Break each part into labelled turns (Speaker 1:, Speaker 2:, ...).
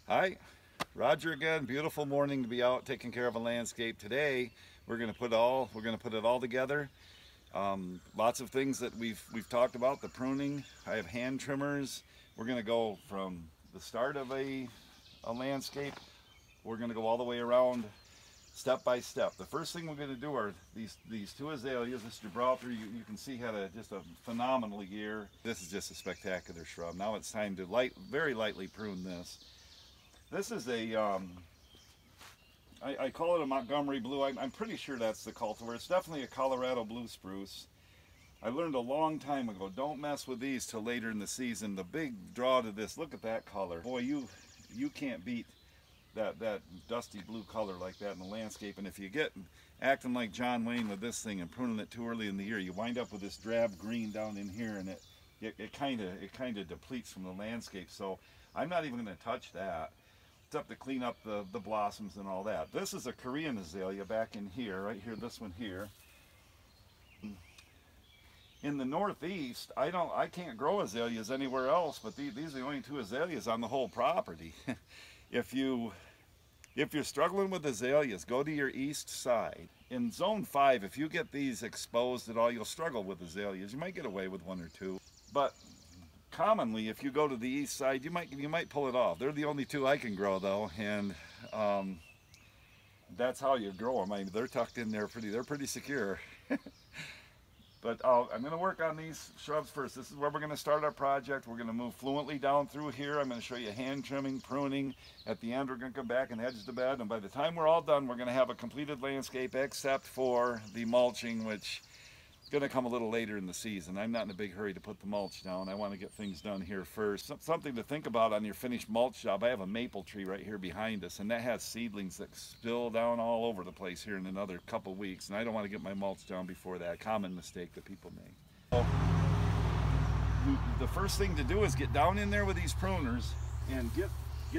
Speaker 1: Hi, Roger again. Beautiful morning to be out taking care of a landscape. Today we're going to put it all together. Lots of things that we've talked about. The pruning. I have hand trimmers. We're going to go from the start of a landscape. We're going to go all the way around, step by step. The first thing we're going to do are these two azaleas. This Gibraltar, you can see, had just a phenomenal year. This is just a spectacular shrub. Now it's time to very lightly prune this. This is I call it a Montgomery blue. I'm pretty sure that's the cultivar. It's definitely a Colorado blue spruce. I learned a long time ago, don't mess with these till later in the season. The big draw to this, look at that color. Boy, you can't beat that dusty blue color like that in the landscape. And if you get acting like John Wayne with this thing and pruning it too early in the year, you wind up with this drab green down in here, and it kind of depletes from the landscape. So I'm not even going to touch that. It's up to clean up the blossoms and all that. This is a Korean azalea back in here, right here, this one here. In the Northeast, I can't grow azaleas anywhere else, but these are the only two azaleas on the whole property. If you're struggling with azaleas, go to your east side. In zone 5, if you get these exposed at all, you'll struggle with azaleas. You might get away with one or two, but commonly, if you go to the east side, you might pull it off. They're the only two I can grow, though, and that's how you grow them. I mean, they're tucked in there they're pretty secure. But I'm going to work on these shrubs first. This is where we're going to start our project. We're going to move fluently down through here. I'm going to show you hand trimming, pruning. At the end, we're going to come back and hedge the bed. And by the time we're all done, we're going to have a completed landscape except for the mulching, which going to come a little later in the season. I'm not in a big hurry to put the mulch down. I want to get things done here first. Something to think about on your finished mulch job. I have a maple tree right here behind us, and that has seedlings that spill down all over the place here in another couple weeks, and I don't want to get my mulch down before that. Common mistake that people make. So, the first thing to do is get down in there with these pruners and get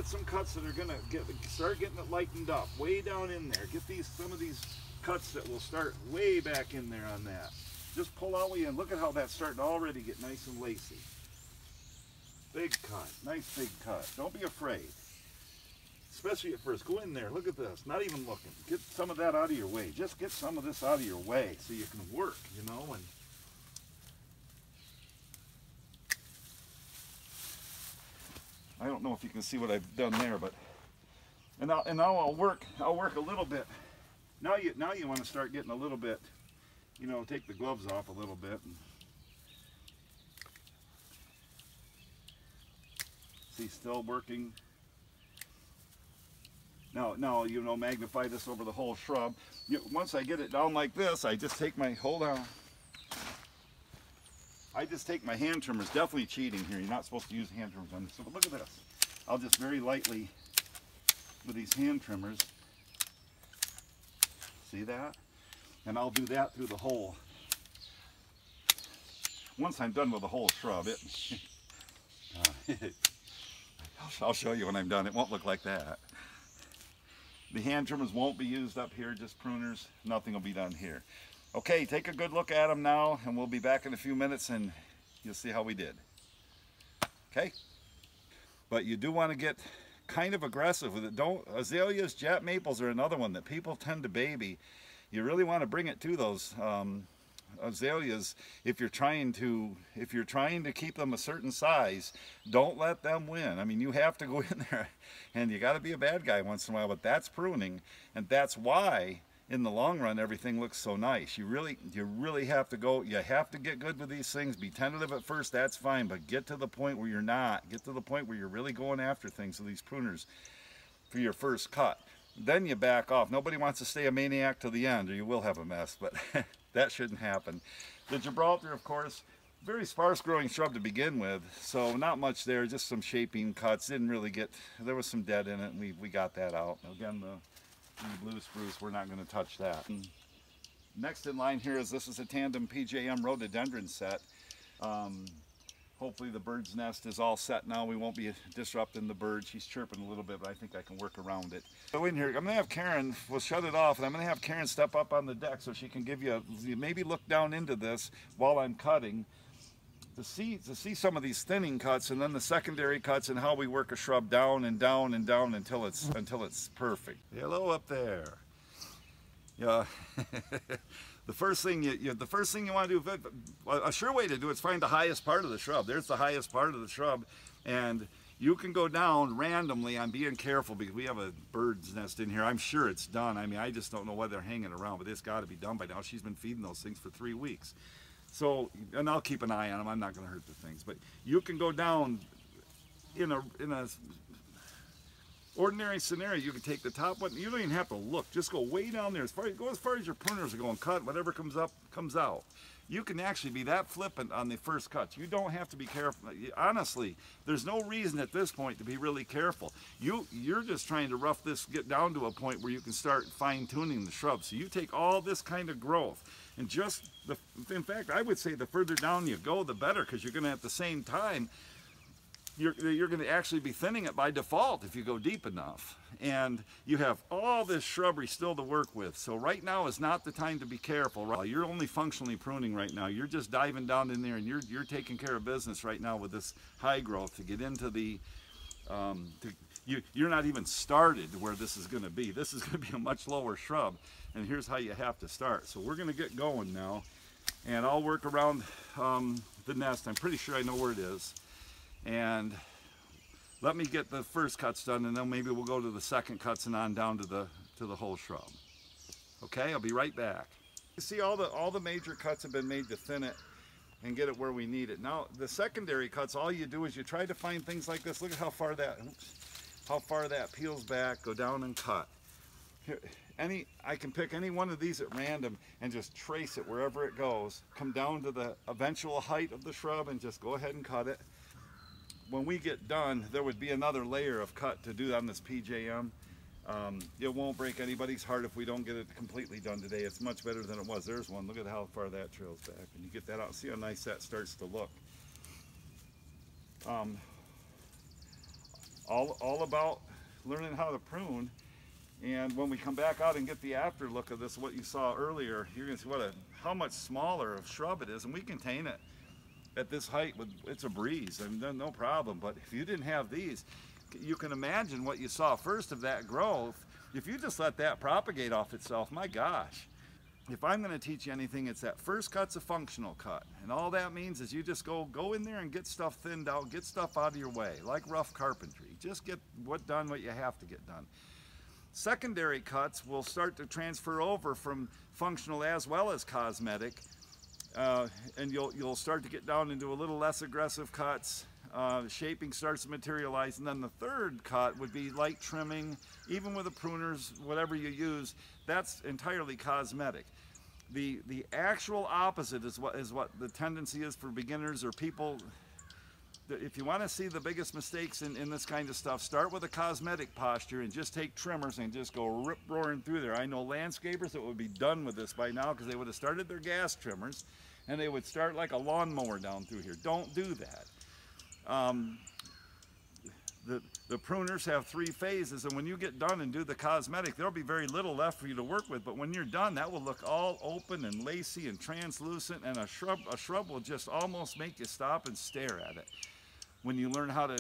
Speaker 1: some cuts that are going to start getting it lightened up way down in there. Get some of these cuts that will start way back in there on that. Just pull out way in. Look at how that's starting to already get nice and lacy. Big cut. Nice big cut. Don't be afraid. Especially at first. Go in there. Look at this. Not even looking. Get some of that out of your way. Just get some of this out of your way so you can work, you know. And I don't know if you can see what I've done there, but now I'll work a little bit. Now you want to start getting a little bit, you know, take the gloves off a little bit. And see, still working. Now, you know, magnify this over the whole shrub. Once I get it down like this, I just take my, I just take my hand trimmers. Definitely cheating here. You're not supposed to use hand trimmers on this. So, but look at this. I'll just very lightly, with these hand trimmers, see that? And I'll do that through the whole. Once I'm done with the whole shrub, I'll show you when I'm done. It won't look like that. The hand trimmers won't be used up here, just pruners. Nothing will be done here. Okay, take a good look at them now, and we'll be back in a few minutes, and you'll see how we did. Okay? But you do want to get kind of aggressive with it. Azaleas, Jap maples are another one that people tend to baby. You really want to bring it to those azaleas if you're trying to keep them a certain size. Don't let them win. I mean, you have to go in there, and you got to be a bad guy once in a while. But that's pruning, and that's why in the long run everything looks so nice. You really have to go. You have to get good with these things. Be tentative at first. That's fine, but get to the point where you're not. Get to the point where you're really going after things with these pruners for your first cut. Then you back off. Nobody wants to stay a maniac to the end, or you will have a mess, but that shouldn't happen. The Gibraltar, of course, very sparse growing shrub to begin with, so not much there, just some shaping cuts. Didn't really get, there was some dead in it, and we got that out. Again, the blue spruce, we're not going to touch that. And next in line here is, this is a tandem PJM rhododendron set. Hopefully the bird's nest is all set now. We won't be disrupting the bird. She's chirping a little bit, but I think I can work around it. Go in here. I'm going to have Karen, we'll shut it off, and I'm going to have Karen step up on the deck so she can give you maybe look down into this while I'm cutting. to see some of these thinning cuts and then the secondary cuts and how we work a shrub down and down and down until it's perfect. Hello up there. Yeah. The first thing you want to do, a sure way to do it is find the highest part of the shrub. There's the highest part of the shrub, and you can go down randomly. I'm being careful because we have a bird's nest in here. I'm sure it's done. I mean, I just don't know why they're hanging around, but it's got to be done by now. She's been feeding those things for 3 weeks. So, and I'll keep an eye on them. I'm not going to hurt the things, but you can go down in a ordinary scenario. You can take the top one. You don't even have to look. Just go way down there. Go as far as your pruners are going. Cut whatever comes up, comes out. You can actually be that flippant on the first cuts. You don't have to be careful. Honestly, there's no reason at this point to be really careful. You're just trying to rough this, get down to a point where you can start fine-tuning the shrub. So you take all this kind of growth, and in fact, I would say the further down you go, the better, because you're going to, at the same time, you're going to actually be thinning it by default if you go deep enough. And you have all this shrubbery still to work with. So right now is not the time to be careful. Right? You're only functionally pruning right now. You're just diving down in there, and you're taking care of business right now with this high growth to get into the, you're not even started where this is going to be. This is going to be a much lower shrub, and here's how you have to start. So we're going to get going now, and I'll work around the nest. I'm pretty sure I know where it is. And let me get the first cuts done, and then maybe we'll go to the second cuts and on down to the whole shrub. Okay, I'll be right back. You see, all the major cuts have been made to thin it and get it where we need it. Now the secondary cuts, all you do is you try to find things like this. Look at how far that peels back. Go down and cut. Here, I can pick any one of these at random and just trace it wherever it goes. Come down to the eventual height of the shrub and just go ahead and cut it. When we get done, there would be another layer of cut to do on this PJM. It won't break anybody's heart if we don't get it completely done today. It's much better than it was. There's one. Look at how far that trails back. And you get that out. See how nice that starts to look. All about learning how to prune. And when we come back out and get the after look of this, what you saw earlier, you're going to see how much smaller of shrub it is, and we contain it at this height it's a breeze. I mean, no problem. But if you didn't have these, you can imagine what you saw first of that growth. If you just let that propagate off itself, my gosh. If I'm going to teach you anything, it's that first cut's a functional cut, and all that means is you just go in there and get stuff thinned out, get stuff out of your way, like rough carpentry. Just get what you have to get done. Secondary cuts will start to transfer over from functional as well as cosmetic. And you'll start to get down into a little less aggressive cuts. Shaping starts to materialize, and then the third cut would be light trimming. Even with the pruners, whatever you use, that's entirely cosmetic. The actual opposite is what the tendency is for beginners or people. If you want to see the biggest mistakes in this kind of stuff, start with a cosmetic posture and just take trimmers and just go rip-roaring through there. I know landscapers that would be done with this by now because they would have started their gas trimmers and they would start like a lawnmower down through here. Don't do that. The pruners have 3 phases, and when you get done and do the cosmetic, there'll be very little left for you to work with, but when you're done, that will look all open and lacy and translucent, and a shrub will just almost make you stop and stare at it. When you learn how to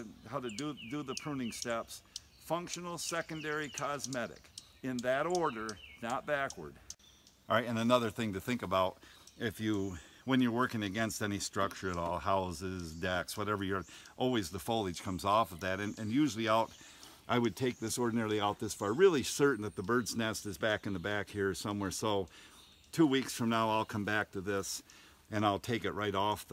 Speaker 1: do the pruning steps, functional, secondary, cosmetic, in that order, not backward. All right, and another thing to think about, when you're working against any structure at all, houses, decks, whatever, always the foliage comes off of that, and usually I would take this ordinarily out this far, really certain that the bird's nest is back in the back here somewhere. So 2 weeks from now, I'll come back to this and I'll take it right off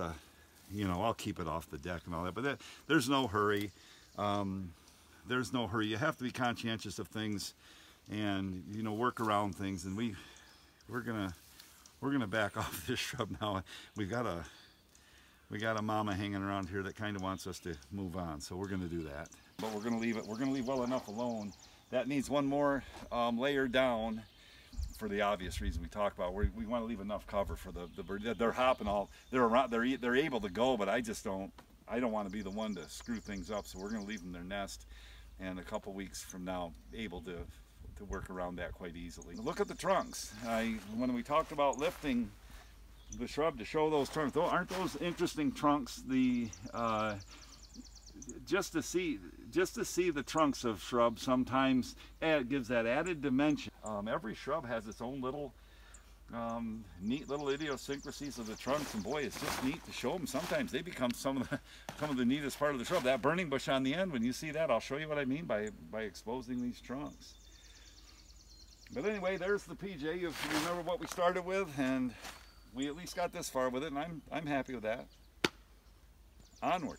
Speaker 1: I'll keep it off the deck and all that, but there's no hurry. There's no hurry. You have to be conscientious of things and, work around things, and we're gonna back off this shrub now. We got a mama hanging around here that kind of wants us to move on, so we're gonna do that. But we're gonna leave it. We're gonna leave well enough alone. That needs one more layer down for the obvious reason we talked about. We want to leave enough cover for the bird. They're hopping all. They're around. They're able to go, but I don't want to be the one to screw things up. So we're gonna leave them their nest, and a couple weeks from now, able to work around that quite easily. Look at the trunks. When we talked about lifting the shrub to show those trunks. Aren't those interesting trunks? The just to see the trunks of shrubs sometimes gives that added dimension. Every shrub has its own little neat little idiosyncrasies of the trunks, and boy, it's just neat to show them. Sometimes they become some of the neatest part of the shrub. That burning bush on the end, when you see that, I'll show you what I mean by exposing these trunks. But anyway, there's the PJ. You remember what we started with, and we at least got this far with it, and I'm happy with that. Onward.